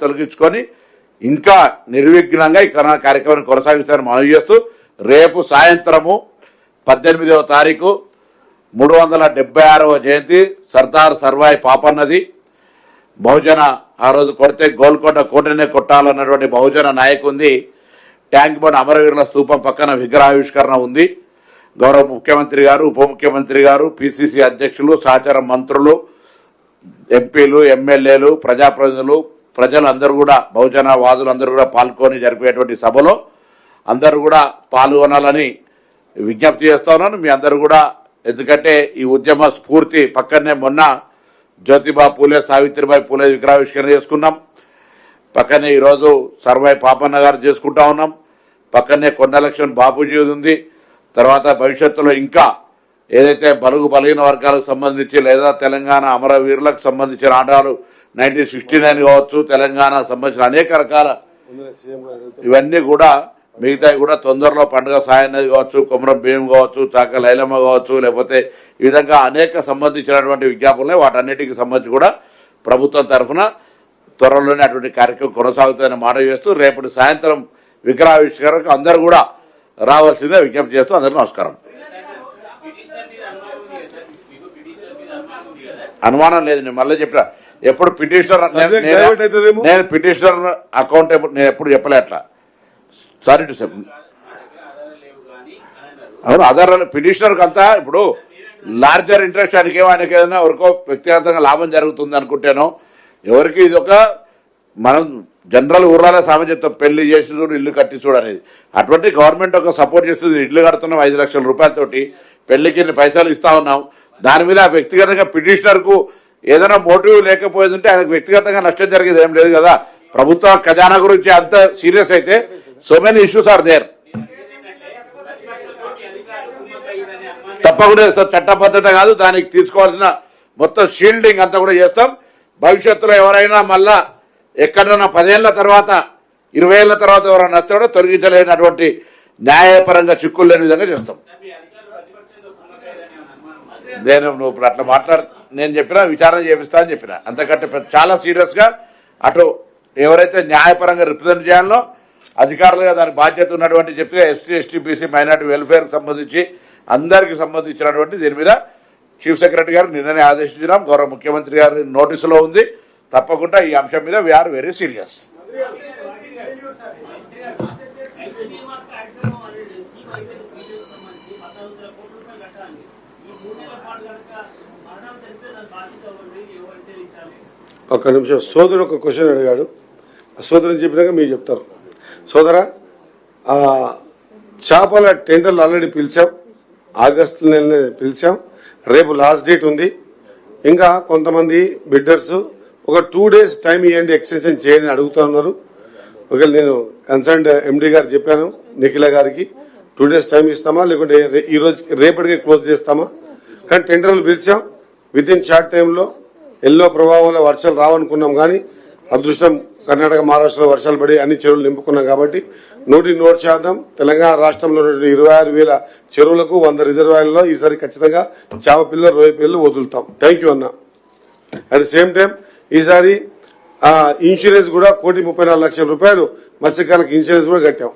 తొలగించుకొని ఇంకా నిర్విఘ్నంగా ఈ కార్యక్రమాన్ని కొనసాగిస్తారని మనవి చేస్తూ రేపు సాయంత్రము 18వ తారీఖు 376వ జయంతి సర్దార్ సర్వాయి పాపన్నది. బహుజన ఆ రోజు కొడితే గోల్కొండ కోటనే కొట్టాలన్నటువంటి బహుజన నాయకుంది. ట్యాంక్ బండ్ అమరవీరుల స్తూపం పక్కన విగ్రహావిష్కరణ ఉంది. గౌరవ ముఖ్యమంత్రి గారు, ఉప ముఖ్యమంత్రి గారు, పిసిసి అధ్యక్షులు, సహచర మంత్రులు, ఎంపీలు, ఎమ్మెల్యేలు, ప్రజాప్రతినిధులు, ప్రజలందరూ కూడా బహుజన వాదులందరూ కూడా పాల్గొని జరిపేటువంటి సభలో అందరూ కూడా పాల్గొనాలని విజ్ఞప్తి చేస్తా ఉన్నాను. మీ అందరూ కూడా, ఎందుకంటే ఈ ఉద్యమ స్ఫూర్తి పక్కనే మొన్న జ్యోతిబా పూలే, సావిత్రిబాయి పూలే విగ్రహావిష్కరణ చేసుకున్నాం. పక్కనే ఈరోజు సర్వాయి పాపన్న గారు చేసుకుంటా ఉన్నాం. పక్కనే కొండలక్ష్మణ్ బాపూజీ ఉంది. తర్వాత భవిష్యత్తులో ఇంకా ఏదైతే బలుగు బలహీన వర్గాలకు సంబంధించి లేదా తెలంగాణ అమరవీరులకు సంబంధించిన ఆటలు 1969 కావచ్చు, తెలంగాణకు సంబంధించిన అనేక రకాల ఇవన్నీ కూడా మిగతాయి కూడా తొందరలో పండుగ సాయన్నది కావచ్చు, కొమరం భీం కావచ్చు, చాక లైలమ్మ కావచ్చు, లేకపోతే ఈ విధంగా అనేక సంబంధించినటువంటి విజ్ఞాపనలే వాటన్నిటికి సంబంధించి కూడా ప్రభుత్వం తరఫున త్వరలోనే అటువంటి కార్యక్రమం కొనసాగుతుందని మాట చేస్తూ రేపటి సాయంత్రం విగ్రహావిష్కరణకు అందరూ కూడా రావాల్సిందే విజ్ఞప్తి చేస్తూ అందరికీ నమస్కారం. అనుమానం లేదు, నేను మళ్ళీ చెప్పిన ఎప్పుడు పిటిషనర్ నేను పిటిషనర్ అకౌంటబుల్ నేను ఎప్పుడు చెప్పలే అట్లా. సారీ టు చెప్పు. అవును, అదర్ పిటిషనర్కి అంతా ఇప్పుడు లార్జర్ ఇంట్రెస్ట్ ఆయనకి ఏదైనా ఎవరికో వ్యక్తిగతంగా లాభం జరుగుతుంది అనుకుంటేనో ఎవరికి ఇది ఒక మనం జనరల్ ఊర్లలో సామెత చెప్తాం, పెళ్లి చేసి చూడు ఇల్లు కట్టి చూడు అనేది. అటువంటి గవర్నమెంట్ ఒక సపోర్ట్ చేస్తుంది. ఇల్లు కడుతున్నాం 5 లక్షల రూపాయలతోటి, పెళ్లికి పైసలు ఇస్తా ఉన్నాం. దాని మీద వ్యక్తిగతంగా పిటిషనర్ కు ఏదైనా మోటివ్ లేకపోయేదంటే ఆయనకు వ్యక్తిగతంగా నష్టం జరిగేది ఏం లేదు కదా. ప్రభుత్వ ఖజానా గురించి అంత సీరియస్ అయితే so many issues are there. తప్పకుండా చట్టబద్ధత కాదు, దానికి తీసుకోవాల్సిన మొత్తం షీల్డింగ్ అంతా కూడా చేస్తాం. భవిష్యత్తులో ఎవరైనా మళ్ళా ఎక్కడన్నా 10 ఏళ్ల తర్వాత 20 ఏళ్ల తర్వాత ఎవరైనా నచ్చాడో తొలగించలేనటువంటి న్యాయపరంగా చిక్కులు లేని విధంగా చేస్తాం. నువ్వు అట్లా నేను చెప్పినా విచారణ చేపిస్తా అని చెప్పిన, అంతకంటే చాలా సీరియస్ గా అటు ఎవరైతే న్యాయపరంగా రిప్రజెంట్ చేయాలో అధికారులుగా దాని బాధ్యత ఉన్నటువంటి చెప్తే SC, ST, BC, minority welfare సంబంధించి అందరికి సంబంధించినటువంటి దీని మీద చీఫ్ సెక్రటరీ గారు నిన్ననే ఆదేశించినాం. గౌరవ ముఖ్యమంత్రి గారి నోటీసులో ఉంది. తప్పకుండా ఈ అంశం మీద వీఆర్ వెరీ సీరియస్. ఒక్క నిమిషం, సోదరు ఒక క్వశ్చన్ అడిగాడు. ఆ సోదరుని చెప్పినాక మీరు చెప్తారు. సోదరా, చేపల టెండర్లు ఆల్రెడీ పిలిచాం, ఆగస్టు నెలనే పిలిచాం. రేపు లాస్ట్ డేట్ ఉంది. ఇంకా కొంతమంది బిడ్డర్స్ ఒక 2 days టైం ఇవ్వండి, ఎక్స్టెన్షన్ చేయండి అడుగుతున్నారు. ఒకవేళ నేను కన్సర్న్డ్ ఎండీ గారు చెప్పాను, నిఖిల గారికి 2 days టైం ఇస్తామా లేకుంటే ఈ రోజు రేపటికే క్లోజ్ చేస్తామా? కానీ టెండర్లు పిలిచాం. విత్ ఇన్ షార్ట్ టైంలో ఎల్లో ప్రభావంలో వర్షాలు రావనుకున్నాం, కానీ అదృష్టం కర్ణాటక, మహారాష్ట్రలో వర్షాలు పడి అన్ని చెరువులు నింపుకున్నాం. కాబట్టి 100% తెలంగాణ రాష్ట్రంలో 26,000 చెరువులకు 100 రిజర్వాయర్లలో ఈసారి ఖచ్చితంగా చేప పిల్లలు, రొయ్య పిల్లలు వదులుతాం. థ్యాంక్ యూ అన్న. అట్ ద సేమ్ టైం ఈసారి ఇన్సూరెన్స్ కూడా 1,34,00,000 రూపాయలు మత్స్యకారులకు ఇన్సూరెన్స్ కూడా కట్టాం.